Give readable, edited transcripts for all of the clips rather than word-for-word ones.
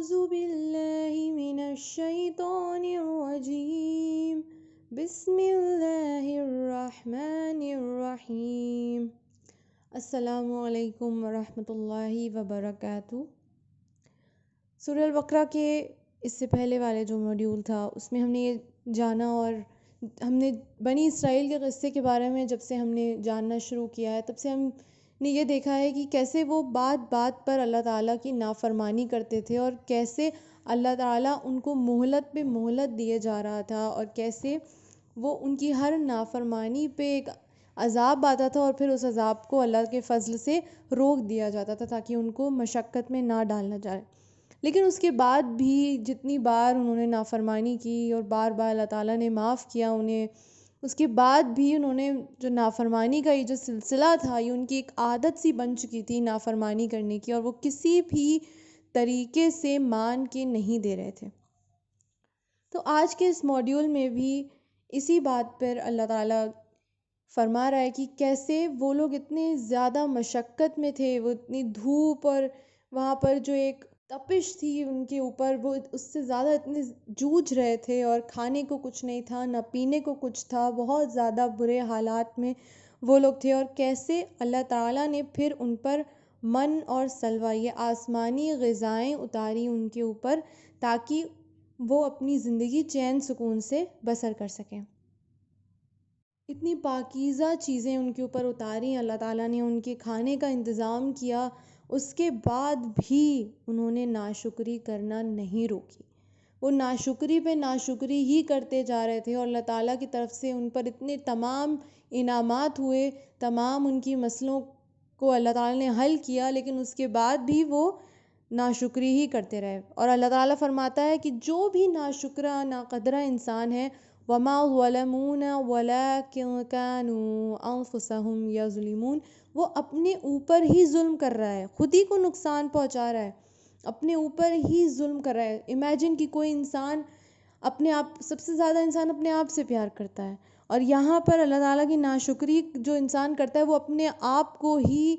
أعوذ بالله من الشيطان الرجيم بسم اللہ الرحمن الرحیم. السلام علیکم ورحمۃ اللہ وبرکاتہ. سورہ البقرہ کے اس سے پہلے والے جو موڈیول تھا اس میں ہم نے یہ جانا، اور ہم نے بنی اسرائیل کے قصے کے بارے میں جب سے ہم نے جاننا شروع کیا ہے تب سے ہم نے یہ دیکھا ہے کہ کیسے وہ بات بات پر اللہ تعالیٰ کی نافرمانی کرتے تھے، اور کیسے اللہ تعالیٰ ان کو مہلت پہ مہلت دیے جا رہا تھا، اور کیسے وہ ان کی ہر نافرمانی پہ ایک عذاب آتا تھا، اور پھر اس عذاب کو اللہ کے فضل سے روک دیا جاتا تھا تاکہ ان کو مشقت میں نہ ڈالنا جائے. لیکن اس کے بعد بھی جتنی بار انہوں نے نافرمانی کی اور بار بار اللہ تعالیٰ نے معاف کیا انہیں، اس کے بعد بھی انہوں نے جو نافرمانی کا یہ جو سلسلہ تھا یہ ان کی ایک عادت سی بن چکی تھی نافرمانی کرنے کی، اور وہ کسی بھی طریقے سے مان کے نہیں دے رہے تھے. تو آج کے اس موڈیول میں بھی اسی بات پر اللہ تعالیٰ فرما رہا ہے کہ کیسے وہ لوگ اتنے زیادہ مشقت میں تھے، وہ اتنی دھوپ اور وہاں پر جو ایک تپش تھی ان کے اوپر، وہ اس سے زیادہ اتنے جوجھ رہے تھے، اور کھانے کو کچھ نہیں تھا نہ پینے کو کچھ تھا، بہت زیادہ برے حالات میں وہ لوگ تھے. اور کیسے اللہ تعالیٰ نے پھر ان پر من اور سلویٰ یہ آسمانی غذائیں اتاری ان کے اوپر تاکہ وہ اپنی زندگی چین سکون سے بسر کر سکیں. اتنی پاکیزہ چیزیں ان کے اوپر اتاری اللہ تعالیٰ نے، ان کے کھانے کا انتظام کیا، اس کے بعد بھی انہوں نے ناشکری کرنا نہیں روکی. وہ ناشکری پہ ناشکری ہی کرتے جا رہے تھے، اور اللہ تعالیٰ کی طرف سے ان پر اتنے تمام انعامات ہوئے، تمام ان کی مسئلوں کو اللہ تعالیٰ نے حل کیا، لیکن اس کے بعد بھی وہ ناشکری ہی کرتے رہے. اور اللہ تعالیٰ فرماتا ہے کہ جو بھی ناشکرہ ناقدرہ انسان ہے وَمَا ظَلَمُونَ وَلَٰكِن كَانُوا أَنفُسَهُمْ يَظْلِمُونَ، وہ اپنے اوپر ہی ظلم کر رہا ہے، خود ہی کو نقصان پہنچا رہا ہے، اپنے اوپر ہی ظلم کر رہا ہے. امیجن کہ کوئی انسان اپنے آپ، سب سے زیادہ انسان اپنے آپ سے پیار کرتا ہے، اور یہاں پر اللہ تعالیٰ کی ناشکری جو انسان کرتا ہے وہ اپنے آپ کو ہی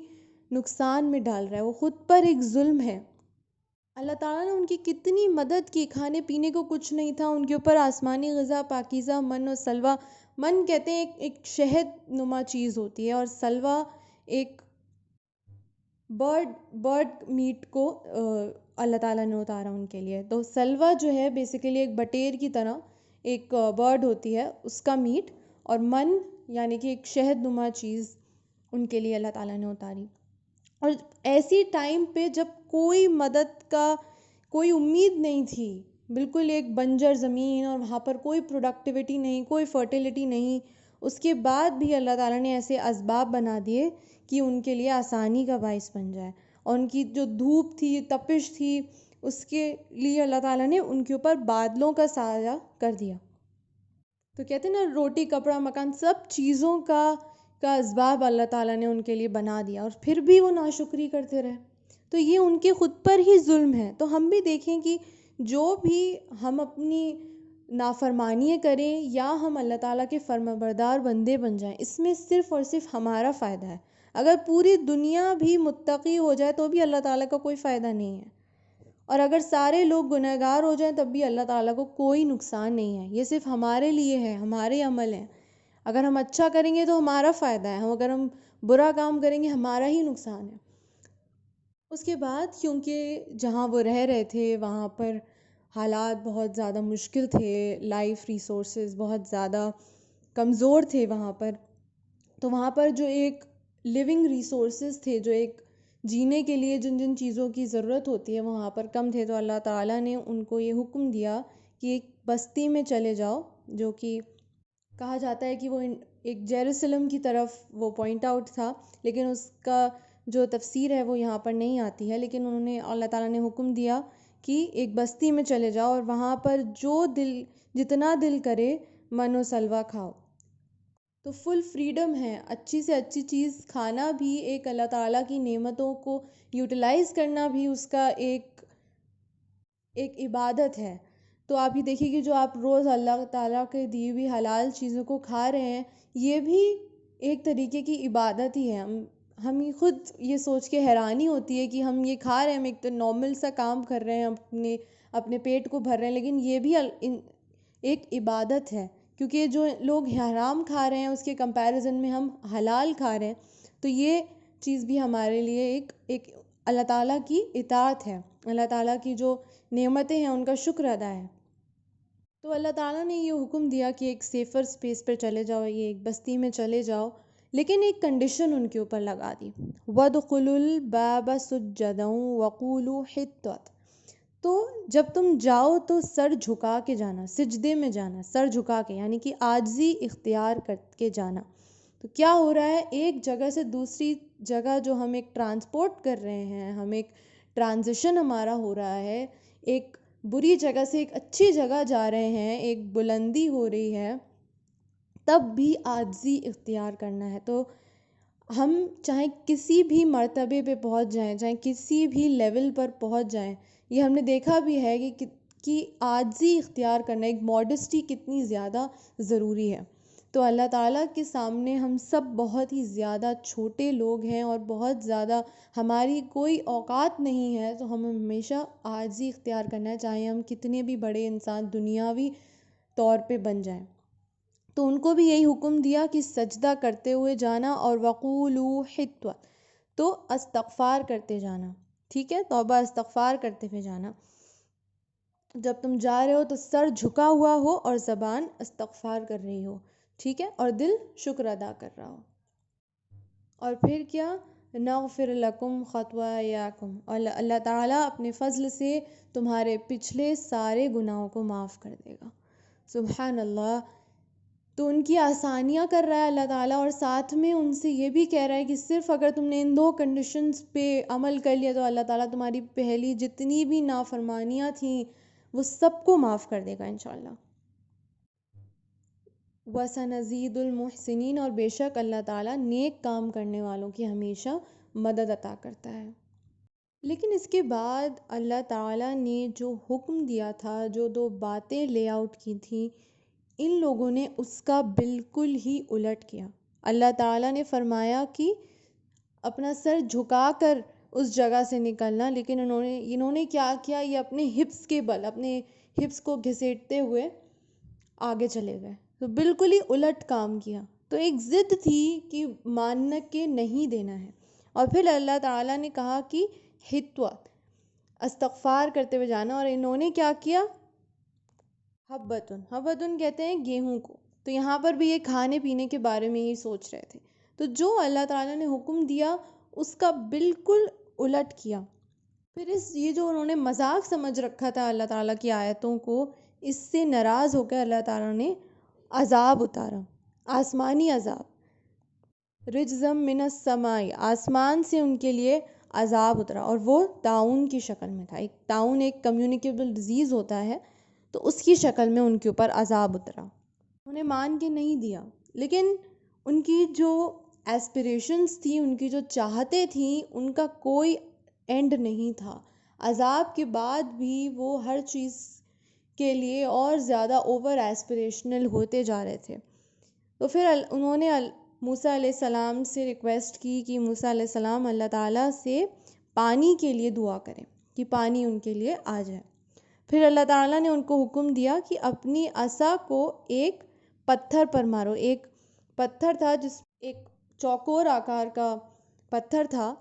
نقصان میں ڈال رہا ہے، وہ خود پر ایک ظلم ہے. اللہ تعالیٰ نے ان کی کتنی مدد کی، کھانے پینے کو کچھ نہیں تھا، ان کے اوپر آسمانی غذا پاکیزہ من اور سلویٰ. من کہتے ہیں ایک شہد نما چیز ہوتی ہے، اور سلویٰ ایک برڈ میٹ کو اللہ تعالیٰ نے اتارا ان کے لیے. تو سلویٰ جو ہے بیسیکلی ایک بٹیر کی طرح ایک برڈ ہوتی ہے، اس کا میٹ، اور من یعنی کہ ایک شہد نما چیز ان کے لیے اللہ تعالیٰ نے اتاری. اور ایسی ٹائم پہ جب کوئی مدد کا کوئی امید نہیں تھی، بالکل ایک بنجر زمین، اور وہاں پر کوئی پروڈکٹیوٹی نہیں، کوئی فرٹیلیٹی نہیں، اس کے بعد بھی اللہ تعالیٰ نے ایسے اسباب بنا دیے کہ ان کے لیے آسانی کا باعث بن جائے. اور ان کی جو دھوپ تھی، تپش تھی، اس کے لیے اللہ تعالیٰ نے ان کے اوپر بادلوں کا سایہ کر دیا. تو کہتے ہیں نا، روٹی کپڑا مکان سب چیزوں کا اسباب اللہ تعالیٰ نے ان کے لیے بنا دیا، اور پھر بھی وہ ناشکری کرتے رہے. تو یہ ان کے خود پر ہی ظلم ہے. تو ہم بھی دیکھیں کہ جو بھی ہم اپنی نافرمانیاں کریں یا ہم اللہ تعالیٰ کے فرمانبردار بندے بن جائیں، اس میں صرف اور صرف ہمارا فائدہ ہے. اگر پوری دنیا بھی متقی ہو جائے تو بھی اللہ تعالیٰ کا کوئی فائدہ نہیں ہے، اور اگر سارے لوگ گنہگار ہو جائیں تب بھی اللہ تعالیٰ کو کوئی نقصان نہیں ہے. یہ صرف ہمارے لیے ہے، ہمارے عمل ہیں. اگر ہم اچھا کریں گے تو ہمارا فائدہ ہے، اگر ہم برا کام کریں گے ہمارا ہی نقصان ہے. اس کے بعد کیونکہ جہاں وہ رہ رہے تھے وہاں پر حالات بہت زیادہ مشکل تھے، لائف ریسورسز بہت زیادہ کمزور تھے وہاں پر، تو وہاں پر جو ایک لیونگ ریسورسز تھے، جو ایک جینے کے لیے جن جن چیزوں کی ضرورت ہوتی ہے وہاں پر کم تھے. تو اللہ تعالیٰ نے ان کو یہ حکم دیا کہ ایک بستی میں چلے جاؤ، جو کہ کہا جاتا ہے کہ وہ ایک جیروسلم کی طرف وہ پوائنٹ آؤٹ تھا، لیکن اس کا جو تفسیر ہے وہ یہاں پر نہیں آتی ہے. لیکن انہوں نے، اللہ تعالیٰ نے حکم دیا کہ ایک بستی میں چلے جاؤ، اور وہاں پر جتنا دل کرے من و سلویٰ کھاؤ. تو فل فریڈم ہے، اچھی سے اچھی چیز کھانا بھی ایک اللہ تعالیٰ کی نعمتوں کو یوٹیلائز کرنا بھی اس کا ایک عبادت ہے. تو آپ یہ دیکھیے کہ جو آپ روز اللہ تعالیٰ کے دی ہوئی حلال چیزوں کو کھا رہے ہیں، یہ بھی ایک طریقے کی عبادت ہی ہے. ہمیں خود یہ سوچ کے حیرانی ہوتی ہے کہ ہم یہ کھا رہے ہیں، ہم ایک تو نارمل سا کام کر رہے ہیں، اپنے پیٹ کو بھر رہے ہیں، لیکن یہ بھی ایک عبادت ہے، کیونکہ جو لوگ حرام کھا رہے ہیں اس کے کمپیریزن میں ہم حلال کھا رہے ہیں، تو یہ چیز بھی ہمارے لیے ایک اللہ تعالیٰ کی اطاعت ہے، اللہ تعالیٰ کی جو نعمتیں ہیں ان کا شکر ادا ہے۔ تو اللہ تعالیٰ نے یہ حکم دیا کہ ایک سیفر سپیس پر چلے جاؤ، یہ ایک بستی میں چلے جاؤ، لیکن ایک کنڈیشن ان کے اوپر لگا دی، وَادْخُلُوا الْبَابَ سُجَّدًا وَقُولُوا حِطَّةٌ۔ تو جب تم جاؤ تو سر جھکا کے جانا، سجدے میں جانا، سر جھکا کے، یعنی کہ عاجزی اختیار کر کے جانا۔ تو کیا ہو رہا ہے، ایک جگہ سے دوسری جگہ جو ہم ایک ٹرانسپورٹ کر رہے ہیں، ہم ایک ٹرانزیشن ہمارا ہو رہا ہے، ایک بری جگہ سے ایک اچھی جگہ جا رہے ہیں، ایک بلندی ہو رہی ہے، تب بھی عاجزی اختیار کرنا ہے۔ تو ہم چاہے کسی بھی مرتبے پہ پہنچ جائیں، چاہے کسی بھی لیول پر پہنچ جائیں، یہ ہم نے دیکھا بھی ہے کہ عاجزی اختیار کرنا، ایک ماڈسٹی کتنی زیادہ ضروری ہے۔ تو اللہ تعالیٰ کے سامنے ہم سب بہت ہی زیادہ چھوٹے لوگ ہیں اور بہت زیادہ ہماری کوئی اوقات نہیں ہے، تو ہمیں ہمیشہ عاجزی اختیار کرنا ہے، چاہے ہم کتنے بھی بڑے انسان دنیاوی طور پہ بن جائیں۔ تو ان کو بھی یہی حکم دیا کہ سجدہ کرتے ہوئے جانا، اور وقولوا حطۃ، تو استغفار کرتے جانا، ٹھیک ہے، توبہ استغفار کرتے ہوئے جانا۔ جب تم جا رہے ہو تو سر جھکا ہوا ہو اور زبان استغفار کر رہی ہو، ٹھیک ہے، اور دل شکر ادا کر رہا ہو۔ اور پھر کیا، نغفر لکم خطایاکم، اور اللہ تعالیٰ اپنے فضل سے تمہارے پچھلے سارے گناہوں کو معاف کر دے گا۔ سبحان اللہ۔ تو ان کی آسانیاں کر رہا ہے اللہ تعالیٰ، اور ساتھ میں ان سے یہ بھی کہہ رہا ہے کہ صرف اگر تم نے ان 2 کنڈیشنز پہ عمل کر لیا تو اللہ تعالیٰ تمہاری پہلی جتنی بھی نافرمانیاں تھیں وہ سب کو معاف کر دے گا انشاءاللہ۔ وَسَنَزِيدُ الْمُحْسِنِينَ، اور بے شک اللہ تعالیٰ نیک کام کرنے والوں کی ہمیشہ مدد عطا کرتا ہے۔ لیکن اس کے بعد اللہ تعالیٰ نے جو حکم دیا تھا، جو 2 باتیں لے آؤٹ کی تھیں، ان لوگوں نے اس کا بالکل ہی الٹ کیا۔ اللہ تعالیٰ نے فرمایا کہ اپنا سر جھکا کر اس جگہ سے نکلنا، لیکن انہوں نے کیا کیا، یہ اپنے ہپس کے بل، اپنے ہپس کو گھسیٹتے ہوئے آگے چلے گئے، تو بالکل ہی الٹ کام کیا۔ تو ایک ضد تھی کہ ماننا کے نہیں دینا ہے، اور پھر اللہ تعالیٰ نے کہا کہ حطوت، استغفار کرتے ہوئے جانا، اور انہوں نے کیا کیا، حبتن کہتے ہیں گیہوں کو۔ تو یہاں پر بھی یہ کھانے پینے کے بارے میں ہی سوچ رہے تھے، تو جو اللہ تعالیٰ نے حکم دیا اس کا بالکل الٹ کیا۔ پھر یہ جو انہوں نے مذاق سمجھ رکھا تھا اللہ تعالیٰ کی آیتوں کو، اس سے ناراض ہو کر اللہ تعالیٰ نے عذاب اتارا، آسمانی عذاب، رجزم من السماء، آسمان سے ان کے لیے عذاب اترا، اور وہ طاعون کی شکل میں تھا۔ طاعون ایک کمیونیکیبل ڈیزیز ہوتا ہے، تو اس کی شکل میں ان کے اوپر عذاب اترا۔ انہیں مان کے نہیں دیا، لیکن ان کی جو ایسپریشنز تھیں، ان کی جو چاہتیں تھیں، ان کا کوئی اینڈ نہیں تھا۔ عذاب کے بعد بھی وہ ہر چیز کے لیے اور زیادہ اوور ایسپریشنل ہوتے جا رہے تھے۔ تو پھر انہوں نے موسیٰ علیہ السلام سے ریکویسٹ کی کہ موسیٰ علیہ السلام اللہ تعالیٰ سے پانی کے لیے دعا کریں کہ پانی ان کے لیے آ جائے۔ پھر اللہ تعالیٰ نے ان کو حکم دیا کہ اپنی عصا کو ایک پتھر پر مارو۔ ایک پتھر تھا، ایک چوکور آکار کا پتھر تھا،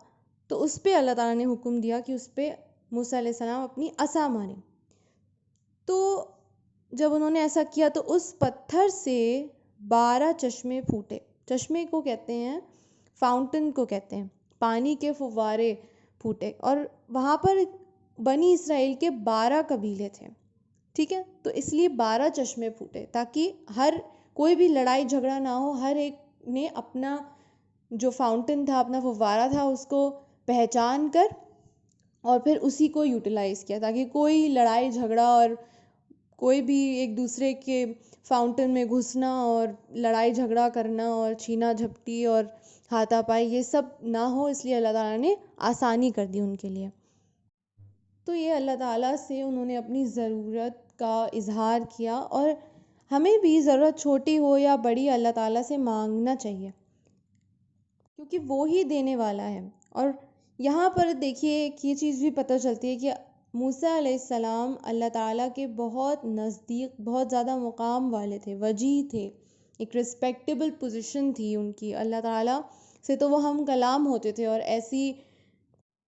تو اس پہ اللہ تعالیٰ نے حکم دیا کہ اس پہ موسیٰ علیہ السلام اپنی عصا ماریں۔ تو جب انہوں نے ایسا کیا تو اس پتھر سے 12 چشمے پھوٹے۔ چشمے کو کہتے ہیں، فاؤنٹن کو کہتے ہیں، پانی کے فوارے پھوٹے، اور وہاں پر بنی اسرائیل کے 12 قبیلے تھے، ٹھیک ہے، تو اس لیے 12 چشمے پھوٹے تاکہ کوئی بھی لڑائی جھگڑا نہ ہو، ہر ایک نے اپنا جو فاؤنٹن تھا، اپنا فوارہ تھا، اس کو پہچان کر اور پھر اسی کو یوٹیلائز کیا، تاکہ کوئی لڑائی جھگڑا اور کوئی بھی ایک دوسرے کے فاؤنٹن میں گھسنا اور لڑائی جھگڑا کرنا اور چھینا جھپٹی اور ہاتھا پائی یہ سب نہ ہو، اس لیے اللہ تعالیٰ نے آسانی کر دی ان کے لیے۔ تو یہ اللہ تعالیٰ سے انہوں نے اپنی ضرورت کا اظہار کیا، اور ہمیں بھی ضرورت چھوٹی ہو یا بڑی اللہ تعالیٰ سے مانگنا چاہیے۔ کیونکہ وہ ہی دینے والا ہے۔ اور یہاں پر دیکھیے ایک یہ چیز بھی پتہ چلتی ہے کہ موسیٰ علیہ السلام اللہ تعالیٰ کے بہت نزدیک، بہت زیادہ مقام والے تھے، وجیہ تھے، ایک رسپیکٹیبل پوزیشن تھی ان کی اللہ تعالیٰ سے، تو وہ ہم کلام ہوتے تھے، اور ایسی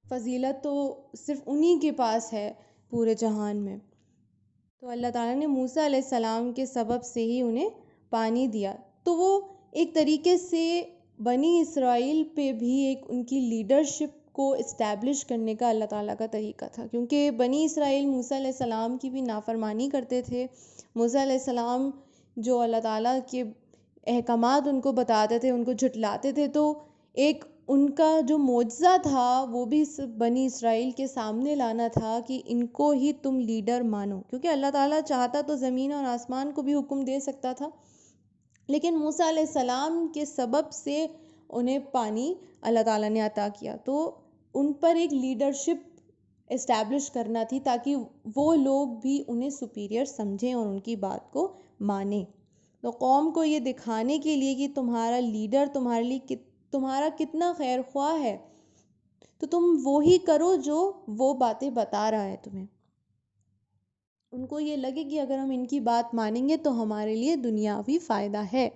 فضیلت تو صرف انہی کے پاس ہے پورے جہان میں۔ تو اللہ تعالیٰ نے موسیٰ علیہ السلام کے سبب سے ہی انہیں پانی دیا۔ تو وہ ایک طریقے سے بنی اسرائیل پہ بھی ایک ان کی لیڈرشپ کو اسٹیبلش کرنے کا اللہ تعالیٰ کا طریقہ تھا، کیونکہ بنی اسرائیل موسیٰ علیہ السلام کی بھی نافرمانی کرتے تھے۔ موسیٰ علیہ السلام جو اللہ تعالیٰ کے احکامات ان کو بتاتے تھے، ان کو جھٹلاتے تھے، تو ایک ان کا جو معجزہ تھا وہ بھی بنی اسرائیل کے سامنے لانا تھا کہ ان کو ہی تم لیڈر مانو، کیونکہ اللہ تعالیٰ چاہتا تو زمین اور آسمان کو بھی حکم دے سکتا تھا، لیکن موسیٰ علیہ السلام کے سبب سے انہیں پانی اللہ تعالیٰ نے عطا کیا، تو ان پر ایک لیڈرشپ اسٹیبلش کرنا تھی تاکہ وہ لوگ بھی انہیں سپیریئر سمجھیں اور ان کی بات کو مانیں۔ تو قوم کو یہ دکھانے کے لیے کہ تمہارا لیڈر تمہارے لیے تمہارا کتنا خیر خواہ ہے، تو تم وہی کرو جو وہ باتیں بتا رہا ہے تمہیں۔ ان کو یہ لگے کہ اگر ہم ان کی بات مانیں گے تو ہمارے لیے دنیاوی فائدہ ہے،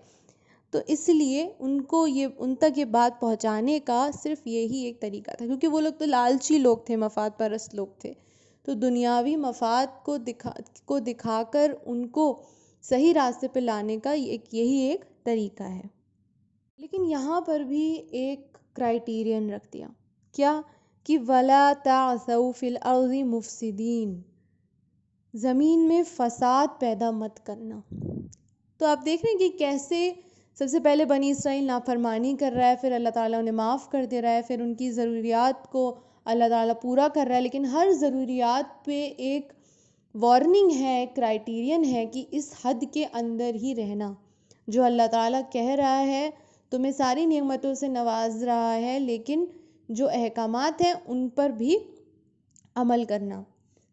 تو اس لیے ان تک یہ بات پہنچانے کا صرف یہی ایک طریقہ تھا، کیونکہ وہ لوگ تو لالچی لوگ تھے، مفاد پرست لوگ تھے، تو دنیاوی مفاد کو دکھا کر ان کو صحیح راستے پہ لانے کا یہی ایک طریقہ ہے۔ لیکن یہاں پر بھی ایک کرائیٹیرین رکھ دیا، کیا کہ وَلَا تَعْثَوْا فِي الْأَرْضِ مُفْسِدِينَ، زمین میں فساد پیدا مت کرنا۔ تو آپ دیکھ رہے ہیں کہ کیسے سب سے پہلے بنی اسرائیل نافرمانی کر رہا ہے، پھر اللہ تعالیٰ انہیں معاف کر دے رہا ہے، پھر ان کی ضروریات کو اللہ تعالیٰ پورا کر رہا ہے، لیکن ہر ضروریات پہ ایک وارننگ ہے، ایک کرائیٹیرین ہے کہ اس حد کے اندر ہی رہنا۔ جو اللہ تعالیٰ کہہ رہا ہے تمہیں ساری نعمتوں سے نواز رہا ہے، لیکن جو احکامات ہیں ان پر بھی عمل کرنا۔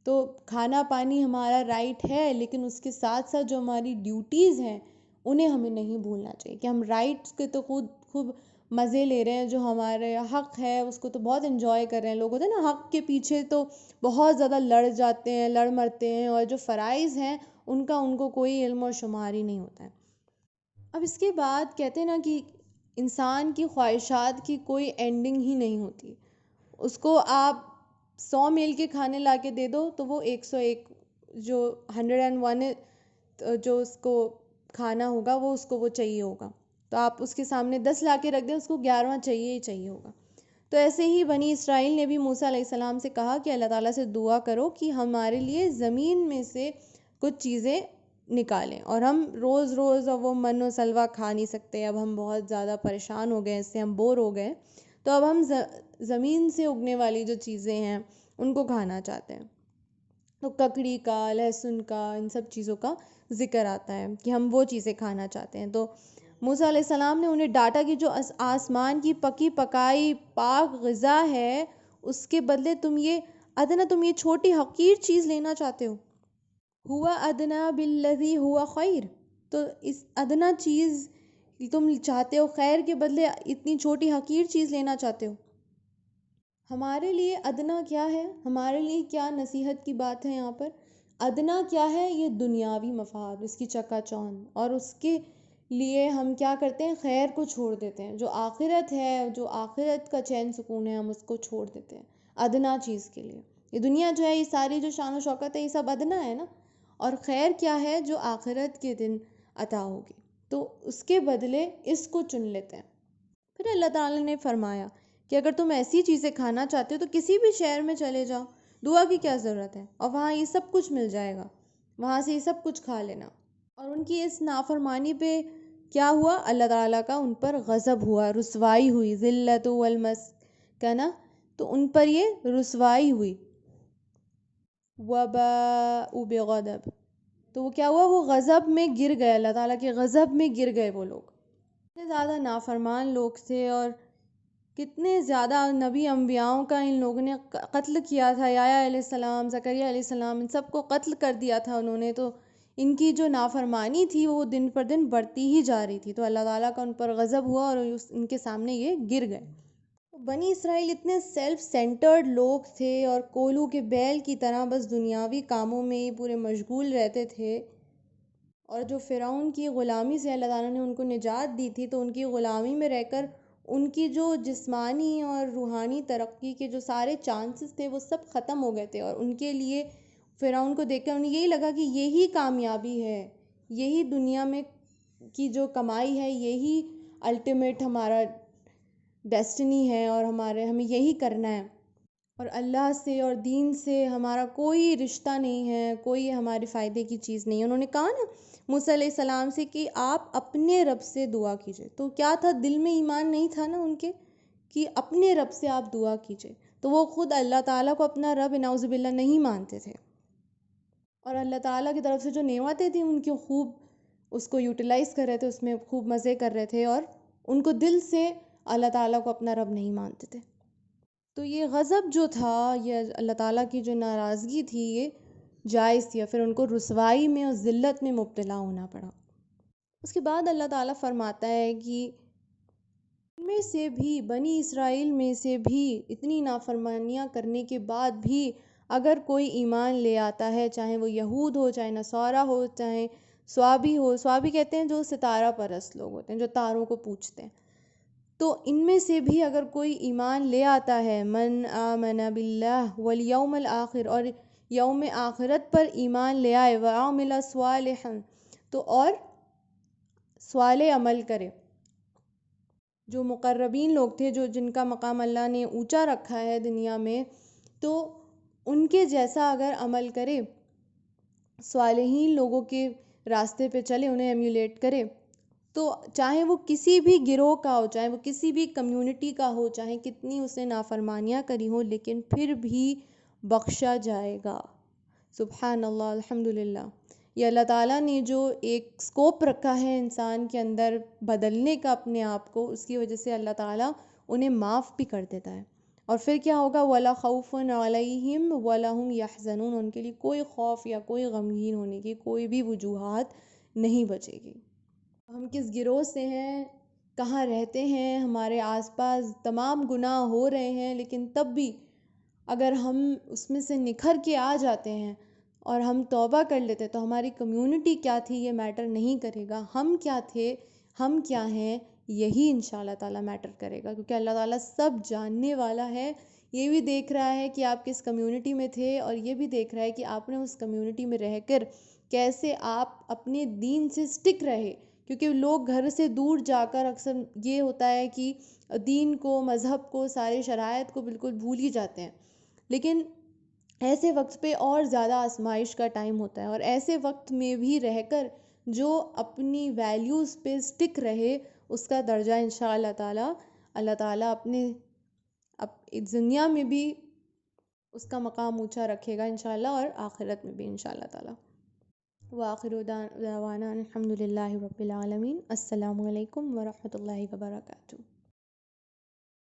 تو کھانا پانی ہمارا رائٹ ہے، لیکن اس کے ساتھ ساتھ جو ہماری ڈیوٹیز ہیں انہیں ہمیں نہیں بھولنا چاہیے، کہ ہم رائٹس کے تو خوب مزے لے رہے ہیں، جو ہمارے حق ہے اس کو تو بہت انجوائے کر رہے ہیں۔ لوگ ہوتے ہیں نا حق کے پیچھے تو بہت زیادہ لڑ جاتے ہیں، لڑ مرتے ہیں، اور جو فرائض ہیں ان کو کوئی علم اور شمار ہی نہیں ہوتا ہے۔ اب اس کے بعد کہتے ہیں نا کہ انسان کی خواہشات کی کوئی اینڈنگ ہی نہیں ہوتی، اس کو آپ 100 میل کے کھانے لا کے دے دو تو وہ 101 جو 101 جو اس کو کھانا ہوگا وہ اس کو وہ چاہیے ہوگا، تو آپ اس کے سامنے 10 لا کے رکھ دیں، اس کو 11واں چاہیے ہی چاہیے ہوگا۔ تو ایسے ہی بنی اسرائیل نے بھی موسیٰ علیہ السلام سے کہا کہ اللہ تعالیٰ سے دعا کرو کہ ہمارے لیے زمین میں سے کچھ چیزیں نکالیں، اور ہم روز روز وہ من و سلوہ کھا نہیں سکتے، اب ہم بہت زیادہ پریشان ہو گئے، اس سے ہم بور ہو گئے، تو اب ہم زمین سے اگنے والی جو چیزیں ہیں ان کو کھانا چاہتے ہیں۔ تو ککڑی کا، لہسن کا، ان سب چیزوں کا ذکر آتا ہے کہ ہم وہ چیزیں کھانا چاہتے ہیں۔ تو موسیٰ علیہ السلام نے انہیں ڈانٹا کہ جو آسمان کی پکی پکائی پاک غذا ہے اس کے بدلے تم یہ چھوٹی حقیر چیز لینا چاہتے ہو۔ ہوا ادنا بالذی ہوا خیر، تو اس ادنا چیز تم چاہتے ہو، خیر کے بدلے اتنی چھوٹی حقیر چیز لینا چاہتے ہو۔ ہمارے لیے ادنا کیا ہے، ہمارے لیے کیا نصیحت کی بات ہے یہاں پر؟ ادنا کیا ہے؟ یہ دنیاوی مفاد، اس کی چکا چوند، اور اس کے لیے ہم کیا کرتے ہیں؟ خیر کو چھوڑ دیتے ہیں، جو آخرت ہے، جو آخرت کا چین سکون ہے، ہم اس کو چھوڑ دیتے ہیں ادنا چیز کے لیے۔ یہ دنیا جو ہے، یہ ساری جو شان و شوکت ہے، یہ سب ادنا ہے نا، اور خیر کیا ہے؟ جو آخرت کے دن عطا ہوگی، تو اس کے بدلے اس کو چن لیتے ہیں۔ پھر اللہ تعالیٰ نے فرمایا کہ اگر تم ایسی چیزیں کھانا چاہتے ہو تو کسی بھی شہر میں چلے جاؤ، دعا کی کیا ضرورت ہے، اور وہاں یہ سب کچھ مل جائے گا، وہاں سے یہ سب کچھ کھا لینا۔ اور ان کی اس نافرمانی پہ کیا ہوا؟ اللہ تعالیٰ کا ان پر غضب ہوا، رسوائی ہوئی، ذلت والمسکنہ، تو ان پر یہ رسوائی ہوئی، وباء بغضب، تو وہ کیا ہوا؟ وہ غضب میں گر گئے، اللہ تعالیٰ کے غضب میں گر گئے وہ لوگ۔ کتنے زیادہ نافرمان لوگ تھے، اور کتنے زیادہ نبی انبیاؤں کا ان لوگوں نے قتل کیا تھا، یحییٰ علیہ السلام، زکریا علیہ السلام، ان سب کو قتل کر دیا تھا انہوں نے۔ تو ان کی جو نافرمانی تھی وہ دن پر دن بڑھتی ہی جا رہی تھی، تو اللہ تعالیٰ کا ان پر غضب ہوا اور ان کے سامنے یہ گر گئے۔ بنی اسرائیل اتنے سیلف سینٹرڈ لوگ تھے اور کولو کے بیل کی طرح بس دنیاوی کاموں میں ہی پورے مشغول رہتے تھے، اور جو فرعون کی غلامی سے اللہ تعالیٰ نے ان کو نجات دی تھی، تو ان کی غلامی میں رہ کر ان کی جو جسمانی اور روحانی ترقی کے جو سارے چانسز تھے وہ سب ختم ہو گئے تھے، اور ان کے لیے فرعون کو دیکھ کر انہیں یہی لگا کہ یہی کامیابی ہے، یہی دنیا میں کی جو کمائی ہے، یہی الٹیمیٹ ہمارا ڈیسٹنی ہے، اور ہمیں یہی کرنا ہے، اور اللہ سے اور دین سے ہمارا کوئی رشتہ نہیں ہے، کوئی ہمارے فائدے کی چیز نہیں ہے۔ انہوں نے کہا نا موسیٰ علیہ السلام سے کہ آپ اپنے رب سے دعا کیجئے، تو کیا تھا، دل میں ایمان نہیں تھا نا ان کے کہ اپنے رب سے آپ دعا کیجئے، تو وہ خود اللہ تعالیٰ کو اپنا رب نعوذ باللہ نہیں مانتے تھے، اور اللہ تعالیٰ کی طرف سے جو نعمتیں تھیں ان کی خوب اس کو یوٹیلائز کر رہے تھے، اس میں خوب مزے کر رہے تھے، اور ان کو دل سے اللہ تعالیٰ کو اپنا رب نہیں مانتے تھے۔ تو یہ غضب جو تھا، یہ اللہ تعالیٰ کی جو ناراضگی تھی، یہ جائز تھی، اور پھر ان کو رسوائی میں اور ذلت میں مبتلا ہونا پڑا۔ اس کے بعد اللہ تعالیٰ فرماتا ہے کہ ان میں سے بھی، بنی اسرائیل میں سے بھی اتنی نافرمانیاں کرنے کے بعد بھی اگر کوئی ایمان لے آتا ہے، چاہے وہ یہود ہو، چاہے نصارہ ہو، چاہے سوابی ہو، سوابی کہتے ہیں جو ستارہ پرست لوگ ہوتے ہیں، جو تاروں کو پوجتے ہیں، تو ان میں سے بھی اگر کوئی ایمان لے آتا ہے، من آمن باللہ والیوم الآخر، اور یوم آخرت پر ایمان لے آئے، وعمل صالحا، تو اور صالح عمل کرے، جو مقربین لوگ تھے، جن کا مقام اللہ نے اونچا رکھا ہے دنیا میں، تو ان کے جیسا اگر عمل کرے، صالحین لوگوں کے راستے پہ چلے، انہیں ایمیولیٹ کرے، تو چاہے وہ کسی بھی گروہ کا ہو، چاہے وہ کسی بھی کمیونٹی کا ہو، چاہے کتنی اسے نافرمانیاں کری ہوں، لیکن پھر بھی بخشا جائے گا۔ سبحان اللہ، الحمدللہ۔ یہ اللہ تعالیٰ نے جو ایک سکوپ رکھا ہے انسان کے اندر بدلنے کا اپنے آپ کو، اس کی وجہ سے اللہ تعالیٰ انہیں معاف بھی کر دیتا ہے۔ اور پھر کیا ہوگا، وَلَا خَوْفٌ عَلَيْهِمْ وَلَا هُمْ يَحْزَنُونَ، ان کے لیے کوئی خوف یا کوئی غمگین ہونے کی کوئی بھی وجوہات نہیں بچے گی۔ ہم کس گروہ سے ہیں، کہاں رہتے ہیں، ہمارے آس پاس تمام گناہ ہو رہے ہیں، لیکن تب بھی اگر ہم اس میں سے نکھر کے آ جاتے ہیں اور ہم توبہ کر لیتے تو ہماری کمیونٹی کیا تھی یہ میٹر نہیں کرے گا، ہم کیا تھے، ہم کیا ہیں، یہی انشاءاللہ تعالیٰ میٹر کرے گا، کیونکہ اللہ تعالیٰ سب جاننے والا ہے۔ یہ بھی دیکھ رہا ہے کہ آپ کس کمیونٹی میں تھے، اور یہ بھی دیکھ رہا ہے کہ آپ نے اس کمیونٹی میں رہ کر کیسے آپ اپنے دین سے سٹک رہے، کیونکہ لوگ گھر سے دور جا کر اکثر یہ ہوتا ہے کہ دین کو، مذہب کو، سارے شرائط کو بالکل بھول ہی جاتے ہیں، لیکن ایسے وقت پہ اور زیادہ آزمائش کا ٹائم ہوتا ہے، اور ایسے وقت میں بھی رہ کر جو اپنی ویلیوز پہ سٹک رہے، اس کا درجہ انشاءاللہ تعالیٰ اللہ تعالیٰ اپنے دنیا میں بھی اس کا مقام اونچا رکھے گا انشاءاللہ، اور آخرت میں بھی انشاءاللہ تعالیٰ۔ وآخر دعوانا الحمدللہ رب العالمین۔ السلام علیکم ورحمۃ اللہ وبرکاتہ۔